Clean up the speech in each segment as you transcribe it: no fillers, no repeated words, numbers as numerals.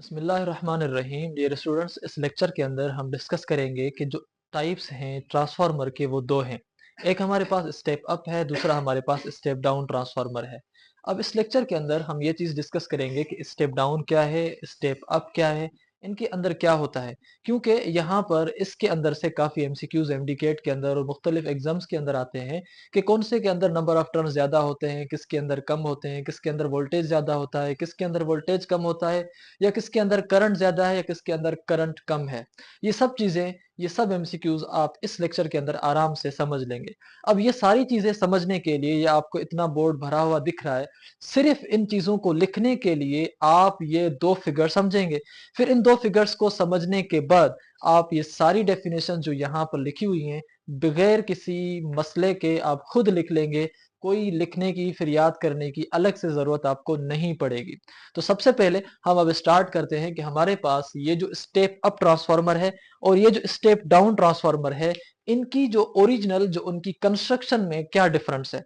बिस्मिल्लाहिर्रहमानिर्रहीम। Dear students, इस lecture के अंदर हम डिस्कस करेंगे कि जो टाइप्स हैं ट्रांसफार्मर के वो दो हैं। एक हमारे पास स्टेप अप है, दूसरा हमारे पास स्टेप डाउन ट्रांसफार्मर है। अब इस लेक्चर के अंदर हम ये चीज डिस्कस करेंगे कि स्टेप डाउन क्या है, स्टेप अप क्या है, इनके अंदर क्या होता है। क्योंकि यहाँ पर इसके अंदर से काफी एमसीक्यूज एमडीकेट के अंदर और मुख्तलिफ एग्जाम्स के अंदर आते हैं कि कौन से के अंदर नंबर ऑफ टर्न्स ज्यादा होते हैं, किसके अंदर कम होते हैं, किसके अंदर वोल्टेज ज्यादा होता है, किसके अंदर वोल्टेज कम होता है, या किसके अंदर करंट ज्यादा है या किसके अंदर करंट कम है। ये सब चीजें, ये सब एमसीक्यूज आप इस लेक्चर के अंदर आराम से समझ लेंगे। अब ये सारी चीजें समझने के लिए, ये आपको इतना बोर्ड भरा हुआ दिख रहा है, सिर्फ इन चीजों को लिखने के लिए आप ये दो फिगर समझेंगे। फिर इन दो फिगर्स को समझने के बाद आप ये सारी डेफिनेशन जो यहाँ पर लिखी हुई हैं, बगैर किसी मसले के आप खुद लिख लेंगे। कोई लिखने की फिर याद करने की अलग से जरूरत आपको नहीं पड़ेगी। तो सबसे पहले हम अब स्टार्ट करते हैं कि हमारे पास ये जो स्टेप अप ट्रांसफार्मर है और ये जो स्टेप डाउन ट्रांसफार्मर है, इनकी जो ओरिजिनल, जो उनकी कंस्ट्रक्शन में क्या डिफरेंस है।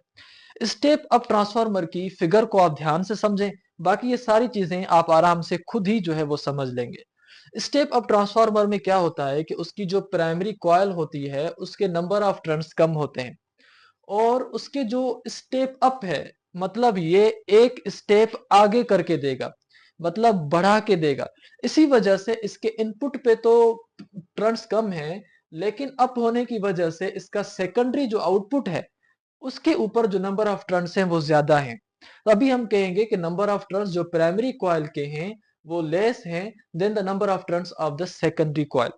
स्टेप अप ट्रांसफार्मर की फिगर को आप ध्यान से समझें, बाकी ये सारी चीजें आप आराम से खुद ही जो है वो समझ लेंगे। स्टेप अप ट्रांसफार्मर में क्या होता है कि उसकी जो प्राइमरी कॉइल होती है उसके नंबर ऑफ टर्न्स कम होते हैं, और उसके जो स्टेप अप है, मतलब ये एक स्टेप आगे करके देगा, मतलब बढ़ा के देगा। इसी वजह से इसके इनपुट पे तो टर्न्स कम है, लेकिन अप होने की वजह से इसका सेकेंडरी जो आउटपुट है उसके ऊपर जो नंबर ऑफ टर्न्स हैं वो ज्यादा हैं। तो अभी हम कहेंगे कि नंबर ऑफ टर्न्स जो प्राइमरी कॉइल के हैं वो लेस हैं then the number of turns of the secondary coil.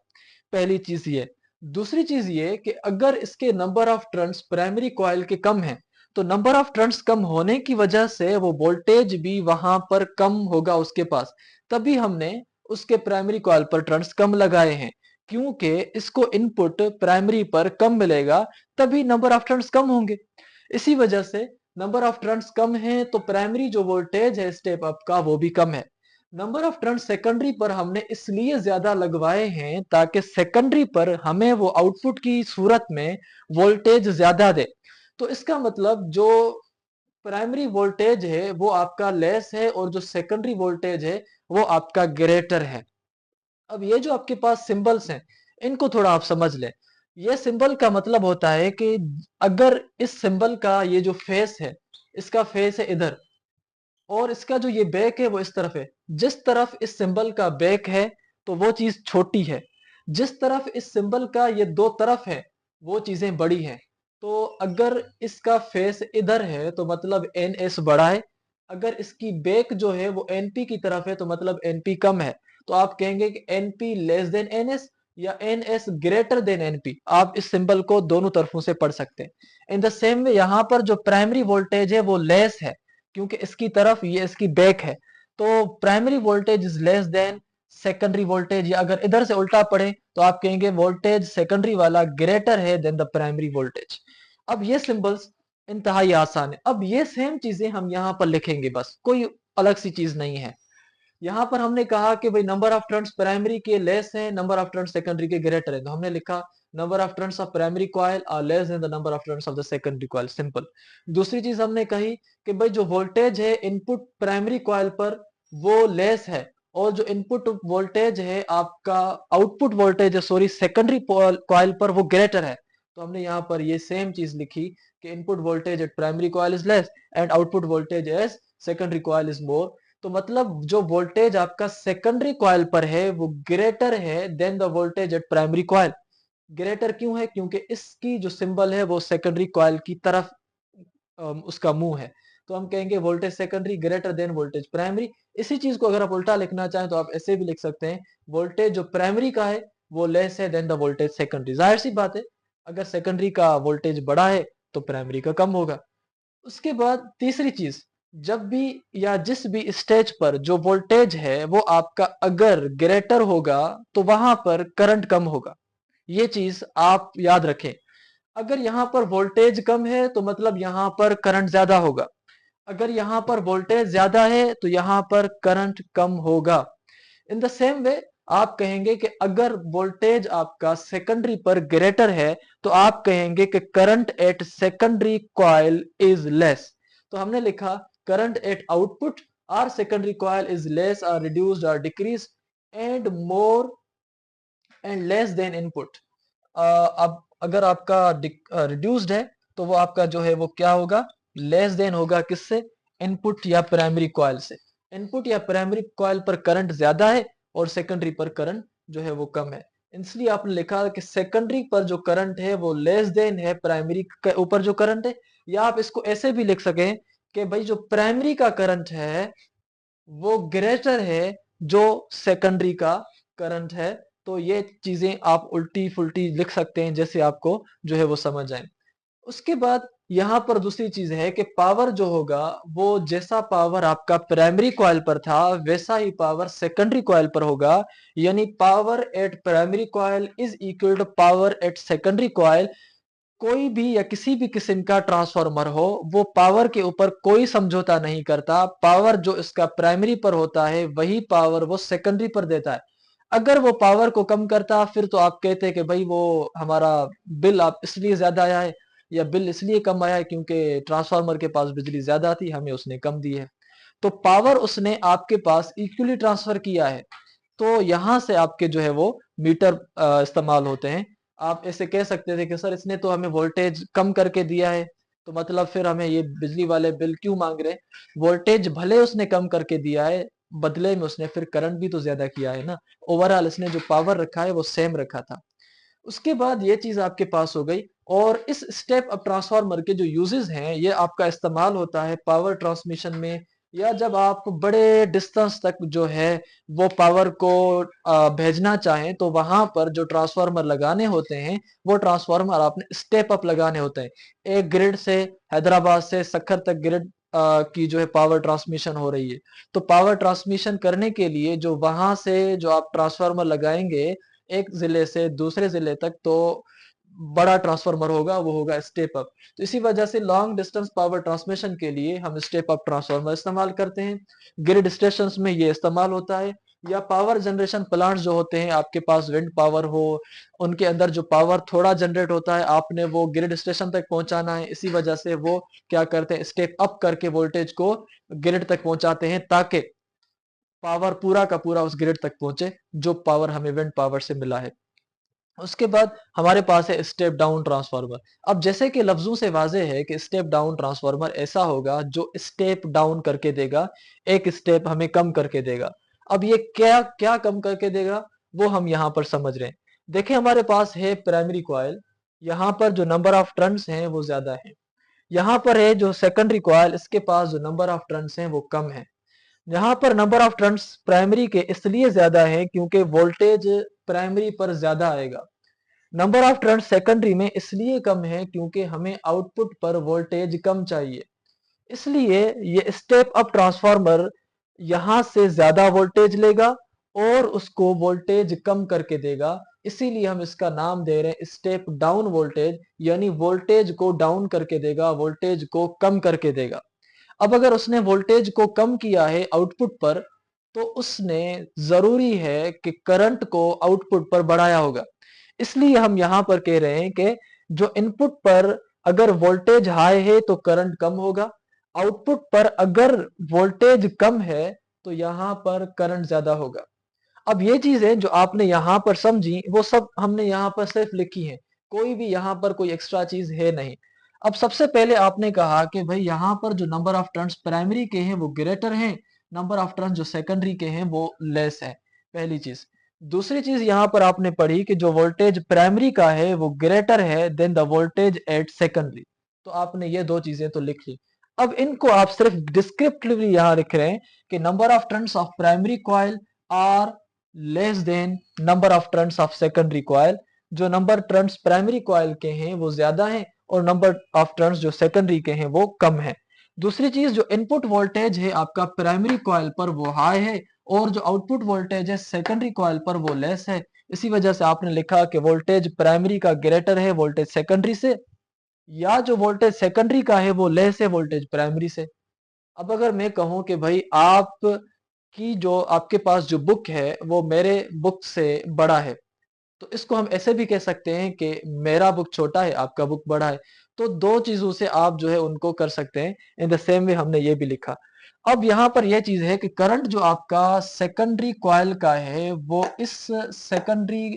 पहली चीज ये। दूसरी चीज ये कि अगर इसके number of turns primary coil के कम हैं, तो नंबर ऑफ टर्न्स कम होने की वजह से वो वोल्टेज भी वहां पर कम होगा उसके पास। तभी हमने उसके प्राइमरी कॉइल पर टर्न्स कम लगाए हैं, क्योंकि इसको इनपुट प्राइमरी पर कम मिलेगा, तभी नंबर ऑफ टर्न्स कम होंगे। इसी वजह से नंबर ऑफ टर्न्स कम है तो प्राइमरी जो वोल्टेज है स्टेप अप का वो भी कम है। नंबर ऑफ टर्न सेकेंडरी पर हमने इसलिए ज्यादा लगवाए हैं ताकि सेकेंडरी पर हमें वो आउटपुट की सूरत में वोल्टेज ज्यादा दे। तो इसका मतलब जो प्राइमरी वोल्टेज है वो आपका लेस है और जो सेकेंडरी वोल्टेज है वो आपका ग्रेटर है। अब ये जो आपके पास सिंबल्स हैं, इनको थोड़ा आप समझ लें। ये सिंबल का मतलब होता है कि अगर इस सिंबल का ये जो फेस है, इसका फेस है इधर, और इसका जो ये बैक है वो इस तरफ है। जिस तरफ इस सिंबल का बैक है तो वो चीज छोटी है, जिस तरफ इस सिंबल का ये दो तरफ है वो चीजें बड़ी हैं। तो अगर इसका फेस इधर है तो मतलब एन एस बड़ा है, अगर इसकी बैक जो है वो एनपी की तरफ है तो मतलब एनपी कम है। तो आप कहेंगे कि NP less than N S या N S greater than NP. आप इस सिंबल को दोनों तरफों से पढ़ सकते हैं। इन द सेम वे यहाँ पर जो प्राइमरी वोल्टेज है वो लेस है, क्योंकि इसकी तरफ ये इसकी बैक है। तो primary voltage is less then secondary voltage, या अगर इधर से उल्टा पढ़े तो आप कहेंगे वोल्टेज सेकेंडरी वाला ग्रेटर है देन द प्राइमरी वोल्टेज। अब ये सिंबल्स इंतहाई आसान है। अब ये सेम चीजें हम यहाँ पर लिखेंगे, बस कोई अलग सी चीज नहीं है। यहाँ पर हमने कहा कि भाई नंबर ऑफ टर्न्स प्राइमरी के लेस है, नंबर ऑफ टर्न्स सेकेंडरी के ग्रेटर है, तो हमने लिखा number of turns of primary coil are less than the number of turns of the secondary coil. Simple. दूसरी चीज हमने कही कि भाई जो वोल्टेज है इनपुट प्राइमरी कॉइल पर वो लेस है, और जो इनपुट वोल्टेज है आपका, आउटपुट वोल्टेज है सॉरी, सेकेंडरी कॉइल पर वो ग्रेटर है। तो हमने यहाँ पर ये सेम चीज लिखी कि input voltage at primary coil is less and output voltage as secondary coil is more. तो मतलब जो वोल्टेज आपका सेकेंडरी कॉइल पर है वो ग्रेटर है than the voltage at primary coil. Greater क्यों है? क्योंकि इसकी जो सिंबल है वो सेकेंडरी कॉइल की तरफ उसका मुंह है। तो हम कहेंगे voltage secondary greater than voltage primary. इसी चीज को अगर आप उल्टा लिखना चाहें तो आप ऐसे भी लिख सकते हैं, वोल्टेज जो प्राइमरी का है वो लेस है देन द वोल्टेज सेकेंडरी। जाहिर सी बात है, अगर सेकेंडरी का वोल्टेज बड़ा है तो प्राइमरी का कम होगा। उसके बाद तीसरी चीज, जब भी या जिस भी स्टेज पर जो वोल्टेज है वो आपका अगर ग्रेटर होगा तो वहां पर करंट कम होगा। ये चीज आप याद रखें। अगर यहां पर वोल्टेज कम है तो मतलब यहां पर करंट ज्यादा होगा, अगर यहां पर वोल्टेज ज्यादा है तो यहां पर करंट कम होगा। इन द सेम वे आप कहेंगे कि अगर वोल्टेज आपका सेकेंडरी पर ग्रेटर है तो आप कहेंगे कि current at secondary coil is less. तो हमने लिखा current at output or secondary coil is less और रिड्यूस्ड और decrease and more and less than input. अब अगर आपका रिड्यूस्ड है तो वो आपका जो है वो क्या होगा, लेस देन होगा किससे, इनपुट या प्राइमरी कॉइल से। इनपुट या प्राइमरी कॉइल पर करंट ज्यादा है और सेकेंडरी पर करंट जो है वो कम है, इसलिए आपने लिखा कि सेकेंडरी पर जो करंट है वो लेस देन है प्राइमरी के ऊपर जो करंट है। या आप इसको ऐसे भी लिख सकें कि भाई जो प्राइमरी का करंट है वो ग्रेटर है जो सेकेंडरी का करंट है। तो ये चीजें आप उल्टी फुल्टी लिख सकते हैं जैसे आपको जो है वो समझ आए। उसके बाद यहां पर दूसरी चीज है कि पावर जो होगा वो जैसा पावर आपका प्राइमरी कॉइल पर था वैसा ही पावर सेकेंडरी कॉइल पर होगा, यानी power at primary coil is equal to power at secondary coil. कोई भी या किसी भी किस्म का ट्रांसफार्मर हो वो पावर के ऊपर कोई समझौता नहीं करता, पावर जो इसका प्राइमरी पर होता है वही पावर वो सेकेंडरी पर देता है। अगर वो पावर को कम करता फिर तो आप कहते हैं कि भाई वो हमारा बिल आप इसलिए ज्यादा आया है या बिल इसलिए कम आया है क्योंकि ट्रांसफार्मर के पास बिजली ज्यादा थी हमें उसने कम दी है। तो पावर उसने आपके पास इक्वली ट्रांसफर किया है, तो यहां से आपके जो है वो मीटर इस्तेमाल होते हैं। आप ऐसे कह सकते थे कि सर इसने तो हमें वोल्टेज कम करके दिया है तो मतलब फिर हमें ये बिजली वाले बिल क्यों मांग रहे हैं। वोल्टेज भले उसने कम करके दिया है, बदले में उसने फिर करंट भी तो ज्यादा किया है ना। ओवरऑल इसने जो पावर रखा है वो सेम रखा था। उसके बाद ये चीज आपके पास हो गई। और इस स्टेप अप ट्रांसफार्मर के जो यूजेस हैं ये आपका इस्तेमाल होता है पावर ट्रांसमिशन में, या जब आप बड़े डिस्टेंस तक जो है वो पावर को भेजना चाहें तो वहां पर जो ट्रांसफार्मर लगाने होते हैं वो ट्रांसफार्मर आपने स्टेप अप लगाने होते हैं। एक ग्रिड से हैदराबाद से सखर तक ग्रिड की जो है पावर ट्रांसमिशन हो रही है, तो पावर ट्रांसमिशन करने के लिए जो वहां से जो आप ट्रांसफार्मर लगाएंगे एक जिले से दूसरे जिले तक, तो बड़ा ट्रांसफार्मर होगा वो होगा स्टेप अप। तो इसी वजह से लॉन्ग डिस्टेंस पावर ट्रांसमिशन के लिए हम स्टेप अप ट्रांसफार्मर इस्तेमाल करते हैं। ग्रिड स्टेशन में ये इस्तेमाल होता है। या पावर जनरेशन प्लांट जो होते हैं आपके पास विंड पावर हो, उनके अंदर जो पावर थोड़ा जनरेट होता है आपने वो ग्रिड स्टेशन तक पहुंचाना है, इसी वजह से वो क्या करते हैं स्टेप अप करके वोल्टेज को ग्रिड तक पहुंचाते हैं ताकि पावर पूरा का पूरा उस ग्रिड तक पहुंचे जो पावर हमें विंड पावर से मिला है। उसके बाद हमारे पास है स्टेप डाउन ट्रांसफार्मर। अब जैसे कि लफ्जों से वाज़ेह है कि स्टेप डाउन ट्रांसफार्मर ऐसा होगा जो स्टेप डाउन करके देगा, एक स्टेप हमें कम करके देगा। अब ये क्या क्या कम करके देगा वो हम यहाँ पर समझ रहे हैं। देखिए हमारे पास है प्राइमरी कॉइल, यहाँ पर जो नंबर ऑफ टर्न्स हैं वो ज्यादा है। यहाँ पर है जो सेकेंडरी कॉइल, इसके पास जो नंबर ऑफ टर्न्स हैं वो कम है। यहाँ पर नंबर ऑफ टर्न्स प्राइमरी के इसलिए ज्यादा है क्योंकि वोल्टेज प्राइमरी पर ज्यादा आएगा। नंबर ऑफ टर्न्स सेकेंडरी में इसलिए कम है क्योंकि हमें आउटपुट पर वोल्टेज कम चाहिए। इसलिए ये स्टेप अप ट्रांसफार्मर यहां से ज्यादा वोल्टेज लेगा और उसको वोल्टेज कम करके देगा। इसीलिए हम इसका नाम दे रहे हैं स्टेप डाउन वोल्टेज, यानी वोल्टेज को डाउन करके देगा, वोल्टेज को कम करके देगा। अब अगर उसने वोल्टेज को कम किया है आउटपुट पर तो उसने जरूरी है कि करंट को आउटपुट पर बढ़ाया होगा। इसलिए हम यहां पर कह रहे हैं कि जो इनपुट पर अगर वोल्टेज हाई है तो करंट कम होगा, आउटपुट पर अगर वोल्टेज कम है तो यहां पर करंट ज्यादा होगा। अब ये चीजें जो आपने यहाँ पर समझी वो सब हमने यहाँ पर सिर्फ लिखी है, कोई भी यहाँ पर कोई एक्स्ट्रा चीज है नहीं। अब सबसे पहले आपने कहा कि भाई यहाँ पर जो नंबर ऑफ टर्न्स प्राइमरी के हैं वो ग्रेटर हैं, नंबर ऑफ टर्न्स जो सेकेंडरी के हैं वो लेस है, पहली चीज। दूसरी चीज यहाँ पर आपने पढ़ी कि जो वोल्टेज प्राइमरी का है वो ग्रेटर है than the voltage at secondary. तो आपने ये दो चीजें तो लिख ली। अब इनको आप सिर्फ डिस्क्रिप्टिवली यहाँ लिख रहे हैं कि number of turns of primary coil are less than number of turns of secondary coil. जो नंबर टर्न्स प्राइमरी कॉइल के हैं वो ज्यादा हैं और नंबर ऑफ टर्न्स जो सेकेंडरी के हैं वो कम है। दूसरी चीज जो इनपुट वोल्टेज है आपका प्राइमरी कॉइल पर वो हाई है और जो आउटपुट वोल्टेज है सेकेंडरी कॉइल पर वो लेस है। इसी वजह से आपने लिखा कि वोल्टेज प्राइमरी का ग्रेटर है वोल्टेज सेकेंडरी से, या जो वोल्टेज सेकेंडरी का है वो लेस है वोल्टेज प्राइमरी से। अब अगर मैं कहूं कि भाई आप की जो आपके पास जो बुक है वो मेरे बुक से बड़ा है, तो इसको हम ऐसे भी कह सकते हैं कि मेरा बुक छोटा है आपका बुक बड़ा है। तो दो चीजों से आप जो है उनको कर सकते हैं। इन द सेम वे हमने ये भी लिखा। अब यहाँ पर यह चीज है कि करंट जो आपका सेकेंडरी कॉइल का है वो इस सेकेंडरी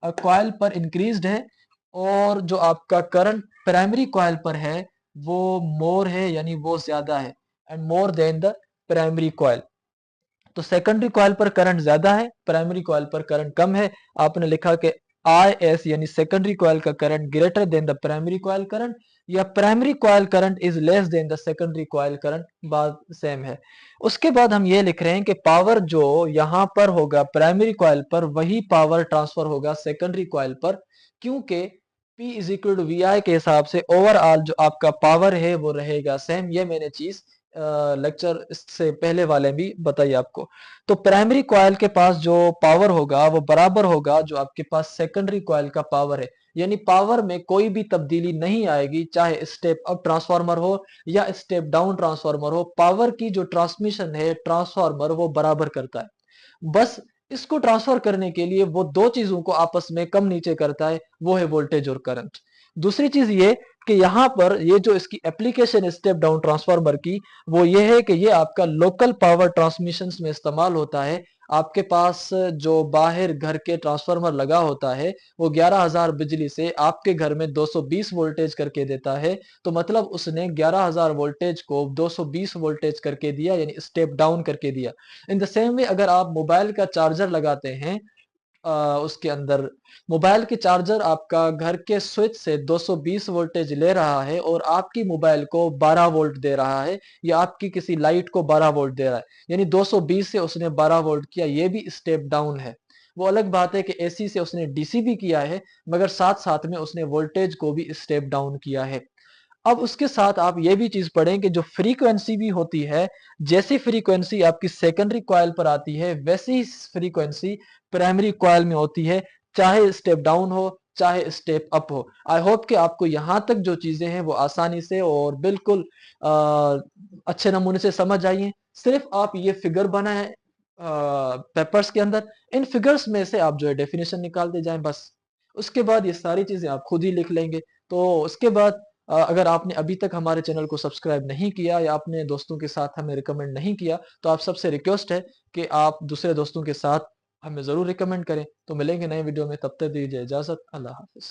कॉइल पर इंक्रीज्ड है, और जो आपका करंट प्राइमरी कॉइल पर है वो मोर है, यानी वो ज्यादा है, and more than the primary coil. तो सेकेंडरी कॉइल पर करंट ज्यादा है, प्राइमरी कॉइल पर करंट कम है। आपने लिखा कि आई एस यानी सेकेंडरी कॉइल का current greater than the primary coil current, या primary coil current is less than the secondary coil current, बात सेम है। उसके बाद हम ये लिख रहे हैं कि पावर जो यहां पर होगा प्राइमरी कॉइल पर वही पावर ट्रांसफर होगा सेकेंडरी कॉइल पर, क्योंकि P is equal to V I के हिसाब से ओवरऑल जो आपका पावर है वो रहेगा सेम। ये मैंने चीज लेक्चर इससे पहले वाले भी बताइए आपको। तो प्राइमरी कॉइल के पास जो पावर होगा वो बराबर होगा जो आपके पास सेकेंडरी कॉइल का पावर है, यानी पावर में कोई भी तब्दीली नहीं आएगी, चाहे स्टेप अप ट्रांसफार्मर हो या स्टेप डाउन ट्रांसफार्मर हो, पावर की जो ट्रांसमिशन है ट्रांसफार्मर वो बराबर करता है। बस इसको ट्रांसफर करने के लिए वो दो चीजों को आपस में कम नीचे करता है, वो है वोल्टेज और करंट। दूसरी चीज ये कि यहाँ पर ये जो इसकी एप्लीकेशन स्टेप डाउन ट्रांसफार्मर की, वो ये है कि ये आपका लोकल पावर ट्रांसमिशन में इस्तेमाल होता है। आपके पास जो बाहर घर के ट्रांसफार्मर लगा होता है वो 11,000 बिजली से आपके घर में 220 वोल्टेज करके देता है। तो मतलब उसने 11,000 वोल्टेज को 220 वोल्टेज करके दिया, यानी स्टेप डाउन करके दिया। इन द सेम वे अगर आप मोबाइल का चार्जर लगाते हैं, उसके अंदर मोबाइल के चार्जर आपका घर के स्विच से 220 वोल्टेज ले रहा है और आपकी मोबाइल को 12 वोल्ट दे रहा है, या आपकी किसी लाइट को 12 वोल्ट दे रहा है, यानी 220 से उसने 12 वोल्ट किया, ये भी स्टेप डाउन है। वो अलग बात है कि एसी से उसने डीसी भी किया है, मगर साथ साथ में उसने वोल्टेज को भी स्टेप डाउन किया है। अब उसके साथ आप ये भी चीज पढ़ें कि जो फ्रीक्वेंसी भी होती है, जैसी फ्रीक्वेंसी आपकी सेकेंडरी कॉइल पर आती है वैसी ही फ्रीक्वेंसी प्राइमरी कॉइल में होती है, चाहे स्टेप डाउन हो चाहे स्टेप अप हो। आई होप कि आपको यहां तक जो चीजें हैं वो आसानी से और बिल्कुल अच्छे नमूने से समझ आई हैं। सिर्फ आप ये फिगर बनाए पेपर्स के अंदर, इन फिगर्स में से आप जो है डेफिनेशन निकालते जाएं बस। उसके बाद ये सारी चीजें आप खुद ही लिख लेंगे। तो उसके बाद अगर आपने अभी तक हमारे चैनल को सब्सक्राइब नहीं किया या अपने दोस्तों के साथ हमें रिकमेंड नहीं किया, तो आप सबसे रिक्वेस्ट है कि आप दूसरे दोस्तों के साथ हमें जरूर रिकमेंड करें। तो मिलेंगे नए वीडियो में, तब तक दीजिए इजाजत। अल्लाह हाफिज।